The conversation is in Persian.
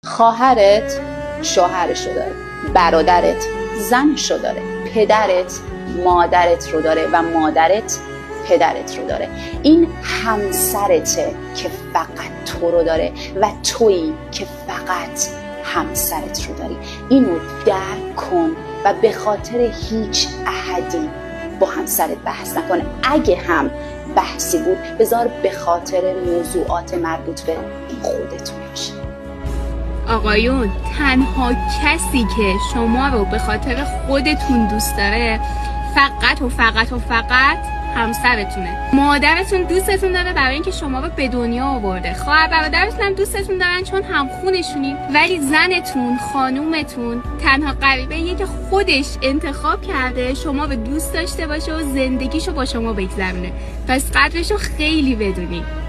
خواهرت شوهرشو داره، برادرت زنشو داره، پدرت مادرت رو داره و مادرت پدرت رو داره. این همسرته که فقط تو رو داره و تویی که فقط همسرت رو داری. اینو درک کن و به خاطر هیچ احدی با همسرت بحث نکن. اگه هم بحثی بود بذار به خاطر موضوعات مربوط به خودتون باشه. آقایون، تنها کسی که شما رو به خاطر خودتون دوست داره فقط همسرتونه. مادرتون دوستتون داره برای اینکه شما رو به دنیا آورده. خواهر برادرتون هم دوستتون دارن چون همخونشونین. ولی زنتون، خانومتون تنها غریبه‌ایه که خودش انتخاب کرده شما رو دوست داشته باشه و زندگیشو با شما بگذرونه. پس قدرشو خیلی بدونید.